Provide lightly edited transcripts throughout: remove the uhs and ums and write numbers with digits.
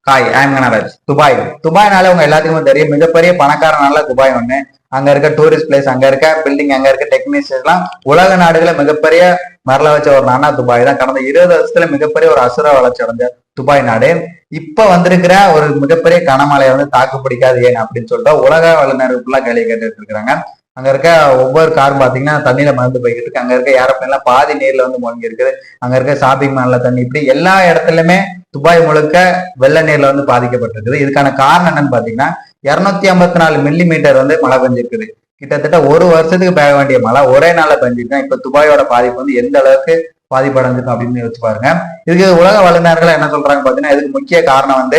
காய் I'm Kanaraj. Dubai துபாய்னால உங்க எல்லாத்துக்குமே தெரியும், மிகப்பெரிய பணக்காரனால துபாய் ஒண்ணு. அங்க இருக்க டூரிஸ்ட் பிளேஸ், அங்க இருக்க பில்டிங், அங்க இருக்க டெக்னீஷியன்ஸ் எல்லாம் உலக நாடுகளை மிகப்பெரிய வரல வச்ச ஒரு நாடா துபாய் தான். கடந்த 20 வருஷத்துல மிகப்பெரிய ஒரு அசுர வளர்ச்சி அடைஞ்ச துபாய் நாடு இப்ப வந்திருக்கிற ஒரு மிகப்பெரிய கனமழையை தாக்கு பிடிக்காது ஏன் அப்படின்னு சொல்லிட்டு உலக வல்லுநர்கள் ஃபுல்லா கேள்வி கேட்டுட்டு இருக்கிறாங்க. அங்க இருக்க ஒவ்வொரு காரும் பாத்தீங்கன்னா தண்ணியில மறந்து போய்கிட்டு இருக்கு. அங்க இருக்க ஏரோப்ளேன் எல்லாம் பாதி நீர்ல மூழ்கி இருக்குது. அங்க இருக்க ஷாப்பிங் மால்ல தண்ணி, இப்படி எல்லா இடத்துலயுமே துபாய் முழுக்க வெள்ள நீர்ல பாதிக்கப்பட்டிருக்குது. இதுக்கான காரணம் என்னன்னு பாத்தீங்கன்னா 254 மில்லிமீட்டர் மழை பெஞ்சிருக்குது. கிட்டத்தட்ட ஒரு வருஷத்துக்கு பெய்ய வேண்டிய மழை ஒரே நாள்ல பெஞ்சிருக்கேன். இப்ப துபாயோட பாதிப்பு எந்த அளவுக்கு பாதிப்படைஞ்சிருக்கும் அப்படின்னு யோசிச்சு பாருங்க. இதுக்கு உலக வல்லுநர்கள் என்ன சொல்றாங்க பாத்தீங்கன்னா, இதுக்கு முக்கிய காரணம்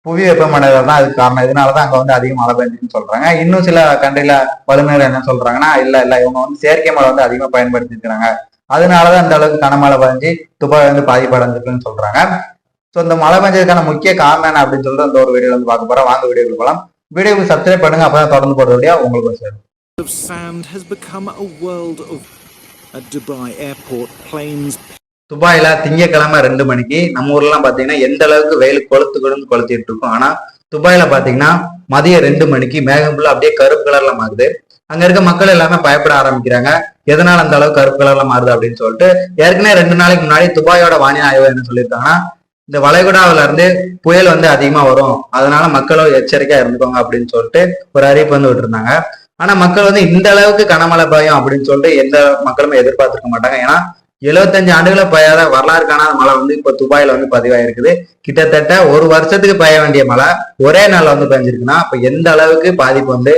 புவி வெப்பமடைதல் தான் அதுக்கு காரணம். இதனாலதான் அங்க அதிகம் மழை பெஞ்சுன்னு சொல்றாங்க. இன்னும் சில கண்ட்ரில வல்லுநர் என்ன சொல்றாங்கன்னா, இல்ல இவங்க செயற்கை மழை அதிகமா பயன்படுத்தி இருக்கிறாங்க, அதனாலதான் இந்த அளவுக்கு கனமழை பெஞ்சு துபாய் பாதிப்படைஞ்சிருக்குன்னு சொல்றாங்க. ஸோ இந்த மழை பெஞ்சதுக்கான முக்கிய காரணம் என்ன அப்படின்னு சொல்லிட்டு அந்த ஒரு வீடியோல பார்க்க போறோம். வாங்க வீடியோக்கு போகலாம். வீடியோக்கு சப்ஸ்கிரைப் பண்ணுங்க, அப்பதான் தொடர்ந்து போடுற வீடியோ உங்களுக்கு சேரும். துபாயில திங்கக்கிழமை 2 மணிக்கு நம்ம ஊர்லாம் பாத்தீங்கன்னா எந்த அளவுக்கு வெயில் கொளுத்திட்டு இருக்கும். ஆனா துபாயில பாத்தீங்கன்னா மதியம் 2 மணிக்கு மேகம் ஃபுல்லா அப்படியே கருப்பு கலர்ல மாறுது. அங்க இருக்க மக்கள் எல்லாமே பயப்பட ஆரம்பிக்கிறாங்க. எதனால அந்த அளவுக்கு கருப்பு கலர்ல மாறுது அப்படின்னு சொல்லிட்டு ஏற்கனவே 2 நாளைக்கு முன்னாடி துபாயோட வானிலை ஆய்வு என்ன சொல்லியிருக்காங்கன்னா, இந்த வளைகுடாவில இருந்து புயல் அதிகமா வரும், அதனால மக்களும் எச்சரிக்கையா இருந்துக்கோங்க அப்படின்னு சொல்லிட்டு ஒரு அறிவிப்பு விட்டுருந்தாங்க. ஆனா மக்கள் இந்த அளவுக்கு கனமழை பெய்யும் அப்படின்னு சொல்லிட்டு எந்த மக்களுமே எதிர்பார்த்திருக்க மாட்டாங்க. ஏன்னா 75 ஆண்டுகளை பெய்யாத வரலாறு காணாத மழை இப்ப துபாயில பதிவாயிருக்குது. கிட்டத்தட்ட ஒரு வருஷத்துக்கு பெய்ய வேண்டிய மழை ஒரே நாள்ல பெஞ்சிருக்குன்னா அப்ப எந்த அளவுக்கு பாதிப்பு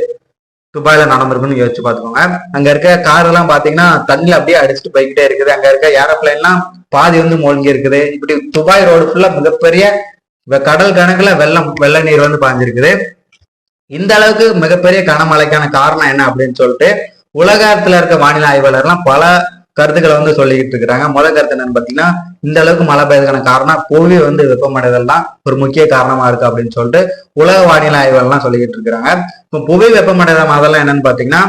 துபாயில நடந்திருக்குன்னு யோசிச்சு பாத்துக்கோங்க. அங்க இருக்க கார் எல்லாம் பாத்தீங்கன்னா தண்ணியில அப்படியே அடிச்சுட்டு போய்கிட்டே இருக்குது. அங்க இருக்க ஏரோப்ளைன் எல்லாம் பாதி மூழ்கி இருக்குது. இப்படி துபாய் ரோடு ஃபுல்லா மிகப்பெரிய கடல் கணக்குல வெள்ள நீர் பாஞ்சிருக்குது. இந்த அளவுக்கு மிகப்பெரிய கனமழைக்கான காரணம் என்ன அப்படின்னு சொல்லிட்டு உலகத்துல இருக்க வானிலை ஆய்வாளர்லாம் பல கருத்துக்களை சொல்லிக்கிட்டு இருக்கிறாங்க. முதல் கருத்து என்னன்னு பாத்தீங்கன்னா, இந்த அளவுக்கு மழை பெய்யறதுக்கான காரணம் புவி வெப்பமடைதல் தான் ஒரு முக்கிய காரணமா இருக்கு அப்படின்னு சொல்லிட்டு உலக வானிலை ஆய்வாளர்லாம் சொல்லிக்கிட்டு இருக்கிறாங்க. இப்போ புவி வெப்பமடைதல் அதெல்லாம் என்னன்னு பாத்தீங்கன்னா,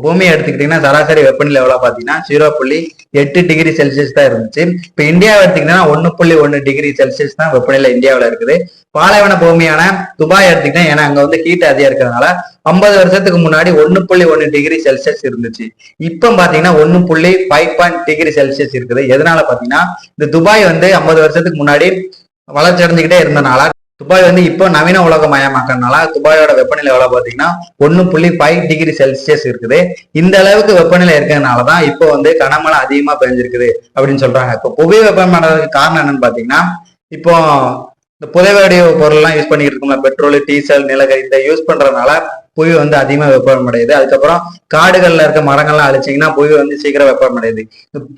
பூமியை எடுத்துக்கிட்டீங்கன்னா சராசரி வெப்பநிலை எவ்வளவு பாத்தீங்கன்னா 0.8 டிகிரி செல்சியஸ் தான் இருந்துச்சு. இப்ப இந்தியாவை எடுத்துக்கிட்டீங்கன்னா 1.1 டிகிரி செல்சியஸ் தான் வெப்பநிலை இந்தியாவில இருக்குது. பாலைவன பூமியான துபாய் எடுத்துக்கிட்டா, ஏன்னா அங்க ஹீட் அதிகம் இருக்கிறதுனால 50 வருஷத்துக்கு முன்னாடி 1.1 டிகிரி செல்சியஸ் இருந்துச்சு. இப்ப பாத்தீங்கன்னா 1.5 டிகிரி செல்சியஸ் இருக்குது. எதனால பாத்தீங்கன்னா, இந்த துபாய் 50 வருஷத்துக்கு முன்னாடி வளர்ச்சி அடைஞ்சுக்கிட்டே இருந்தனால துபாய் இப்போ நவீன உலக மயமாக்கறதுனால துபாயோட வெப்பநிலை எவ்வளவு பாத்தீங்கன்னா 1.5 டிகிரி செல்சியஸ் இருக்குது. இந்த அளவுக்கு வெப்பநிலை இருக்கிறதுனாலதான் இப்போ கனமழை அதிகமா பெஞ்சிருக்குது அப்படின்னு சொல்றாங்க. இப்போ புவி வெப்பமடைறதுக்கு காரணம் என்னன்னு பாத்தீங்கன்னா, இப்போ இந்த புதைவடி பொருள் எல்லாம் யூஸ் பண்ணிட்டு இருக்கோம்ல, பெட்ரோல், டீசல், நிலக்கரி, இந்த யூஸ் பண்றதுனால புவி அதிகமா வெப்பமடையுது. அதுக்கப்புறம் காடுகள்ல இருக்க மரங்கள்லாம் அழிச்சிங்கன்னா புவி சீக்கிரம் வெப்பமடையுது.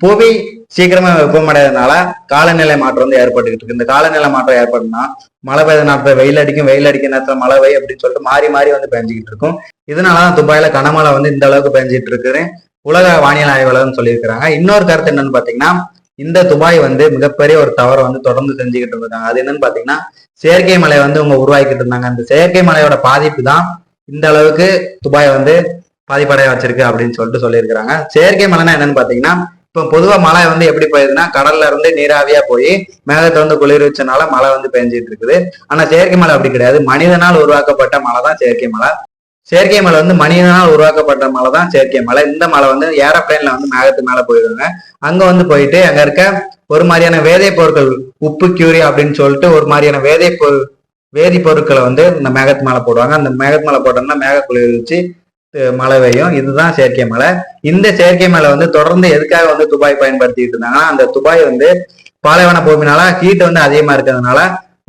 புவி சீக்கிரமா வெப்பமடைறதுனால காலநிலை மாற்றம் ஏற்பட்டுக்கிட்டு இருக்கு. இந்த காலநிலை மாற்றம் ஏற்படுனா மழை பெய்த நேரத்துல வெயில் அடிக்கும், வெயில் அடிக்கிற நேரத்துல மழை பெய்யும் அப்படின்னு சொல்லிட்டு மாறி மாறி பெஞ்சிக்கிட்டு இருக்கும். இதனாலதான் துபாயில கனமழை இந்த அளவுக்கு பெஞ்சிட்டு இருக்குன்னு உலக வானிலை ஆய்வாளர்னு சொல்லியிருக்கிறாங்க. இன்னொரு கருத்து என்னன்னு பாத்தீங்கன்னா, இந்த துபாய் மிகப்பெரிய ஒரு தவறை தொடர்ந்து செஞ்சுக்கிட்டு இருக்காங்க. அது என்னன்னு பாத்தீங்கன்னா, செயற்கை மலை அவங்க உருவாக்கிட்டு இருந்தாங்க. அந்த செயற்கை மலையோட பாதிப்பு தான் இந்த அளவுக்கு துபாய் பாதிப்படைய வச்சிருக்கு அப்படின்னு சொல்லிட்டு சொல்லியிருக்கிறாங்க. செயற்கை மலைனா என்னன்னு பாத்தீங்கன்னா, இப்ப பொதுவா மழை எப்படி போயிருதுன்னா கடல்ல இருந்து நீராவியா போய் மேகத்தை குளிர்விச்சனால மழை பெஞ்சிட்டு இருக்குது. ஆனா செயற்கை மலை அப்படி கிடையாது. மனிதனால் உருவாக்கப்பட்ட மழை தான் செயற்கை மலை. செயற்கை மலை மனிதனால் உருவாக்கப்பட்ட மலை தான் செயற்கை மலை. இந்த மலை ஏரோப்ளைன்ல மேகத்து மேல போயிருக்காங்க. அங்க போயிட்டு அங்க இருக்க ஒரு மாதிரியான வேதிப்பொருட்கள், உப்பு கியூரி அப்படின்னு சொல்லிட்டு ஒரு மாதிரியான வேதிப்பொருட்களை இந்த மேகத்து மேல போடுவாங்க. அந்த மேகத்து மேல போட்டோம்னா மேக குளிர்விச்சு மழை பெய்யும். இதுதான் செயற்கை மலை. இந்த செயற்கை மலை தொடர்ந்து எதுக்காக துபாய் பயன்படுத்திட்டு இருந்தாங்கன்னா, அந்த துபாய் பாலைவன பூமினால ஹீட் அதிகமா இருக்கிறதுனால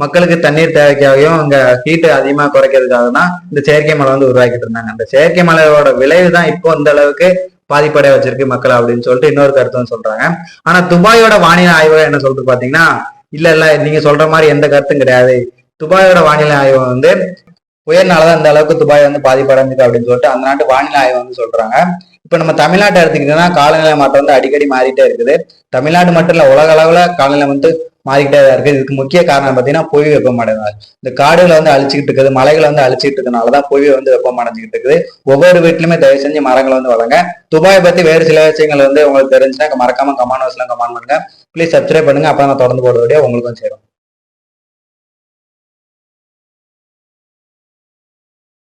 மக்களுக்கு தண்ணீர் தேவைக்காகவும் அங்க ஹீட் அதிகமா குறைக்கிறதுக்காக தான் இந்த செயற்கை மலை உருவாக்கிட்டு இருந்தாங்க. அந்த செயற்கை மலையோட விளைவு தான் இப்போ இந்த அளவுக்கு பாதிப்படைய வச்சிருக்கு மக்கள் அப்படின்னு சொல்லிட்டு இன்னொரு கருத்தும் சொல்றாங்க. ஆனா துபாயோட வானிலை ஆய்வு என்ன சொல்றது பாத்தீங்கன்னா, இல்ல நீங்க சொல்ற மாதிரி எந்த கருத்தும் கிடையாது. துபாயோட வானிலை ஆய்வு புயல்னாலதான் இந்த அளவுக்கு துபாய் பாதிப்படைஞ்சிருக்கு அப்படின்னு சொல்லிட்டு அந்த நாட்டு வானிலை ஆய்வு சொல்றாங்க. இப்ப நம்ம தமிழ்நாட்டை எடுத்துக்கிட்டோம்னா காலநிலை மாற்றம் அடிக்கடி மாறிட்டே இருக்குது. தமிழ்நாடு மட்டும் இல்ல, உலக அளவுல காலநிலை மாறிக்கிட்டே தான் இருக்கு. இதுக்கு முக்கிய காரணம் பாத்தீங்கன்னா புவி வெப்பமடைதல். இந்த காடுகளை அழிச்சுக்கிட்டு இருக்குது, மலைகளை அழிச்சுட்டு இருக்கனாலதான் புவி வெப்பமடைஞ்சுக்கிட்டு இருக்குது. ஒவ்வொரு வீட்லயுமே தயவு செஞ்சு மரங்களை வளங்க. துபாயை பத்தி வேறு சில விஷயங்கள் உங்களுக்கு தெரிஞ்சுன்னா மறக்காம கமெண்ட் பாக்ஸ்ல கமெண்ட் பண்ணுங்க. ப்ளீஸ் சப்ஸ்கிரைப் பண்ணுங்க, அப்ப நான் தொடர்ந்து போட வீடியோ உங்களுக்கும் சேரும்.